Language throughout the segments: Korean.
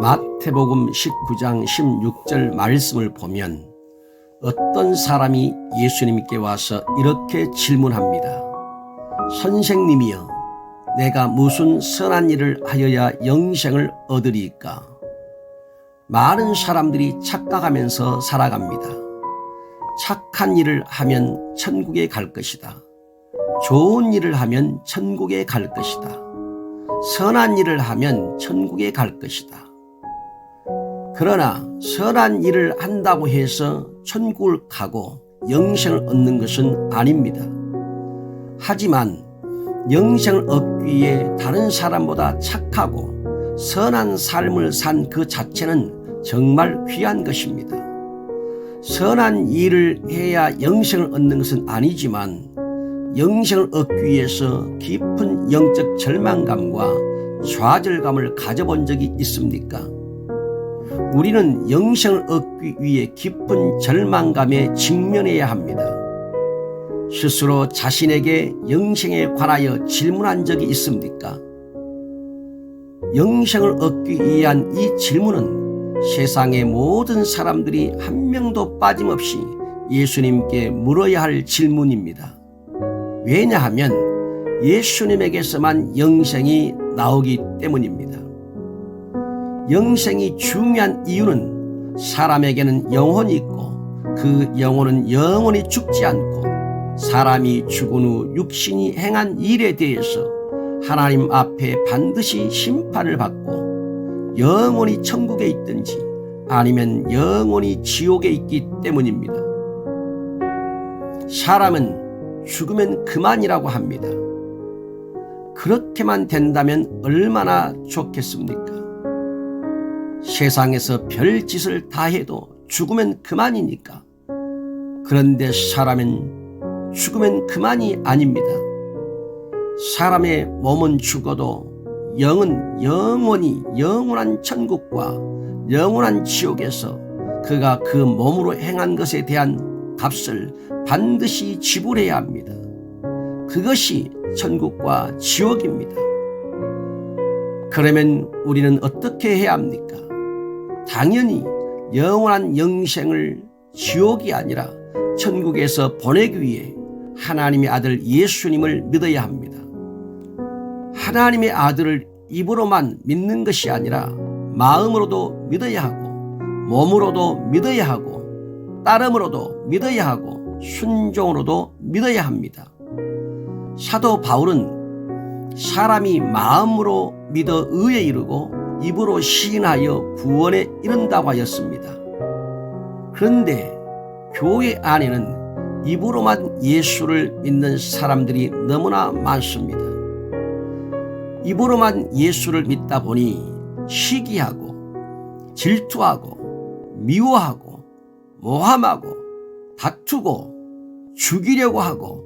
마태복음 19장 16절 말씀을 보면 어떤 사람이 예수님께 와서 이렇게 질문합니다. 선생님이여, 내가 무슨 선한 일을 하여야 영생을 얻으리이까? 많은 사람들이 착각하면서 살아갑니다. 착한 일을 하면 천국에 갈 것이다. 좋은 일을 하면 천국에 갈 것이다. 선한 일을 하면 천국에 갈 것이다. 그러나 선한 일을 한다고 해서 천국을 가고 영생을 얻는 것은 아닙니다. 하지만 영생을 얻기 위해 다른 사람보다 착하고 선한 삶을 산 그 자체는 정말 귀한 것입니다. 선한 일을 해야 영생을 얻는 것은 아니지만 영생을 얻기 위해서 깊은 영적 절망감과 좌절감을 가져본 적이 있습니까? 우리는 영생을 얻기 위해 깊은 절망감에 직면해야 합니다. 스스로 자신에게 영생에 관하여 질문한 적이 있습니까? 영생을 얻기 위한 이 질문은 세상의 모든 사람들이 한 명도 빠짐없이 예수님께 물어야 할 질문입니다. 왜냐하면 예수님에게서만 영생이 나오기 때문입니다. 영생이 중요한 이유는 사람에게는 영혼이 있고 그 영혼은 영원히 죽지 않고 사람이 죽은 후 육신이 행한 일에 대해서 하나님 앞에 반드시 심판을 받고 영원히 천국에 있든지 아니면 영원히 지옥에 있기 때문입니다. 사람은 죽으면 그만이라고 합니다. 그렇게만 된다면 얼마나 좋겠습니까? 세상에서 별짓을 다 해도 죽으면 그만이니까. 그런데 사람은 죽으면 그만이 아닙니다. 사람의 몸은 죽어도 영은 영원히 영원한 천국과 영원한 지옥에서 그가 그 몸으로 행한 것에 대한 값을 반드시 지불해야 합니다. 그것이 천국과 지옥입니다. 그러면 우리는 어떻게 해야 합니까? 당연히 영원한 영생을 지옥이 아니라 천국에서 보내기 위해 하나님의 아들 예수님을 믿어야 합니다. 하나님의 아들을 입으로만 믿는 것이 아니라 마음으로도 믿어야 하고 몸으로도 믿어야 하고 따름으로도 믿어야 하고 순종으로도 믿어야 합니다. 사도 바울은 사람이 마음으로 믿어 의에 이르고 입으로 시인하여 구원에 이른다고 하였습니다. 그런데 교회 안에는 입으로만 예수를 믿는 사람들이 너무나 많습니다. 입으로만 예수를 믿다 보니 시기하고 질투하고 미워하고 모함하고 다투고 죽이려고 하고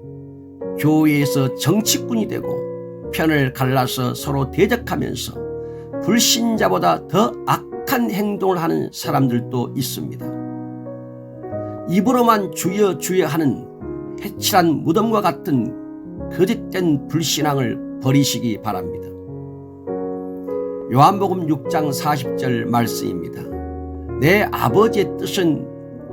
교회에서 정치꾼이 되고 편을 갈라서 서로 대적하면서 불신자보다 더 악한 행동을 하는 사람들도 있습니다. 입으로만 주여 주여 하는 해칠한 무덤과 같은 거짓된 불신앙을 버리시기 바랍니다. 요한복음 6장 40절 말씀입니다. 내 아버지의 뜻은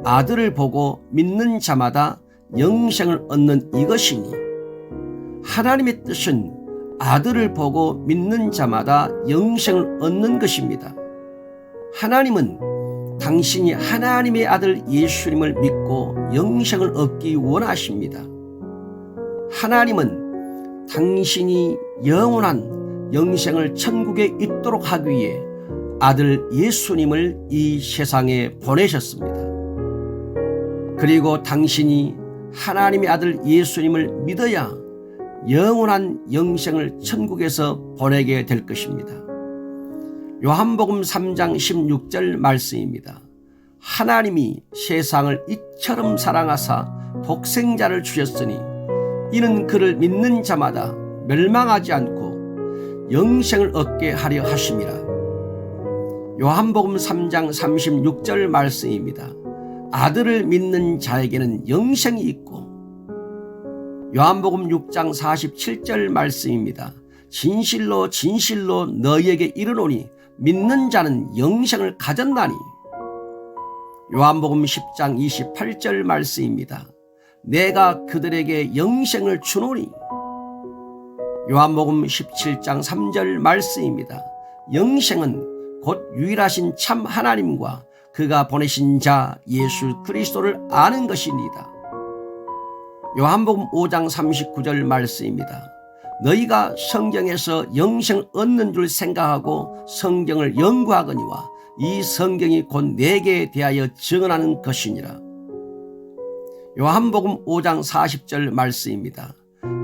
아들을 보고 믿는 자마다 영생을 얻는 이것이니 하나님의 뜻은 아들을 보고 믿는 자마다 영생을 얻는 것입니다. 하나님은 당신이 하나님의 아들 예수님을 믿고 영생을 얻기 원하십니다. 하나님은 당신이 영원한 영생을 천국에 있도록 하기 위해 아들 예수님을 이 세상에 보내셨습니다. 그리고 당신이 하나님의 아들 예수님을 믿어야 영원한 영생을 천국에서 보내게 될 것입니다. 요한복음 3장 16절 말씀입니다. 하나님이 세상을 이처럼 사랑하사 독생자를 주셨으니 이는 그를 믿는 자마다 멸망하지 않고 영생을 얻게 하려 하심이라. 요한복음 3장 36절 말씀입니다. 아들을 믿는 자에게는 영생이 있고 요한복음 6장 47절 말씀입니다. 진실로 진실로 너희에게 이르노니 믿는 자는 영생을 가졌나니. 요한복음 10장 28절 말씀입니다. 내가 그들에게 영생을 주노니. 요한복음 17장 3절 말씀입니다. 영생은 곧 유일하신 참 하나님과 그가 보내신 자 예수 그리스도를 아는 것입니다. 요한복음 5장 39절 말씀입니다. 너희가 성경에서 영생을 얻는 줄 생각하고 성경을 연구하거니와 이 성경이 곧 내게 대하여 증언하는 것이니라. 요한복음 5장 40절 말씀입니다.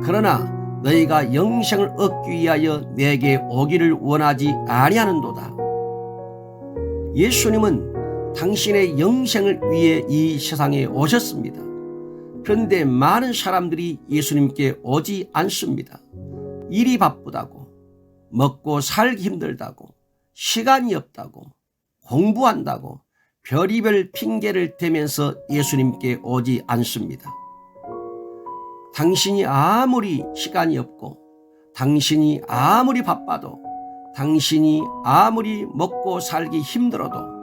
그러나 너희가 영생을 얻기 위하여 내게 오기를 원하지 아니하는도다. 예수님은 당신의 영생을 위해 이 세상에 오셨습니다. 그런데 많은 사람들이 예수님께 오지 않습니다. 일이 바쁘다고, 먹고 살기 힘들다고, 시간이 없다고, 공부한다고 별의별 핑계를 대면서 예수님께 오지 않습니다. 당신이 아무리 시간이 없고, 당신이 아무리 바빠도, 당신이 아무리 먹고 살기 힘들어도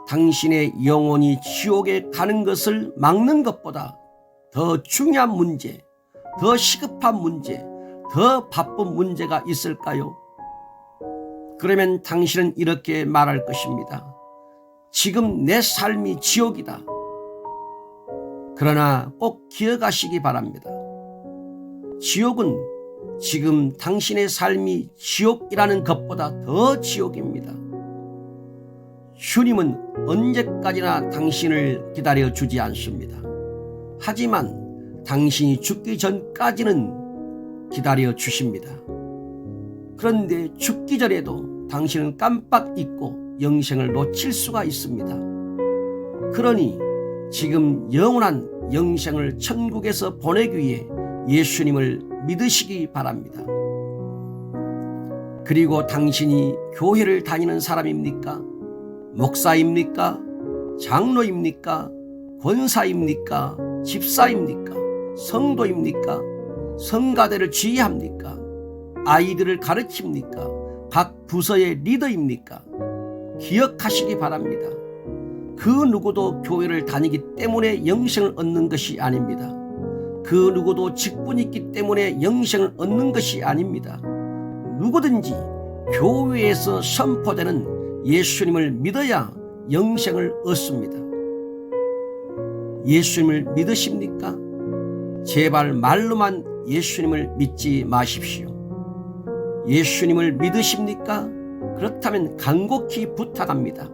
당신의 영혼이 지옥에 가는 것을 막는 것보다 더 중요한 문제, 더 시급한 문제, 더 바쁜 문제가 있을까요? 그러면 당신은 이렇게 말할 것입니다. 지금 내 삶이 지옥이다. 그러나 꼭 기억하시기 바랍니다. 지옥은 지금 당신의 삶이 지옥이라는 것보다 더 지옥입니다. 주님은 언제까지나 당신을 기다려 주지 않습니다. 하지만 당신이 죽기 전까지는 기다려 주십니다. 그런데 죽기 전에도 당신은 깜빡 잊고 영생을 놓칠 수가 있습니다. 그러니 지금 영원한 영생을 천국에서 보내기 위해 예수님을 믿으시기 바랍니다. 그리고 당신이 교회를 다니는 사람입니까? 목사입니까? 장로입니까? 권사입니까? 집사입니까? 성도입니까? 성가대를 지휘합니까? 아이들을 가르칩니까? 각 부서의 리더입니까? 기억하시기 바랍니다. 그 누구도 교회를 다니기 때문에 영생을 얻는 것이 아닙니다. 그 누구도 직분이 있기 때문에 영생을 얻는 것이 아닙니다. 누구든지 교회에서 선포되는 예수님을 믿어야 영생을 얻습니다. 예수님을 믿으십니까? 제발 말로만 예수님을 믿지 마십시오. 예수님을 믿으십니까? 그렇다면 간곡히 부탁합니다.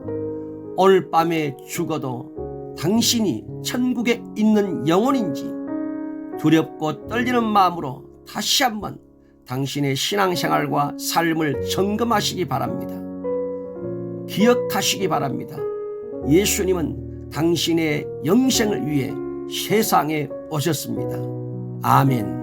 오늘 밤에 죽어도 당신이 천국에 있는 영혼인지 두렵고 떨리는 마음으로 다시 한번 당신의 신앙생활과 삶을 점검하시기 바랍니다. 기억하시기 바랍니다. 예수님은 당신의 영생을 위해 세상에 오셨습니다. 아멘.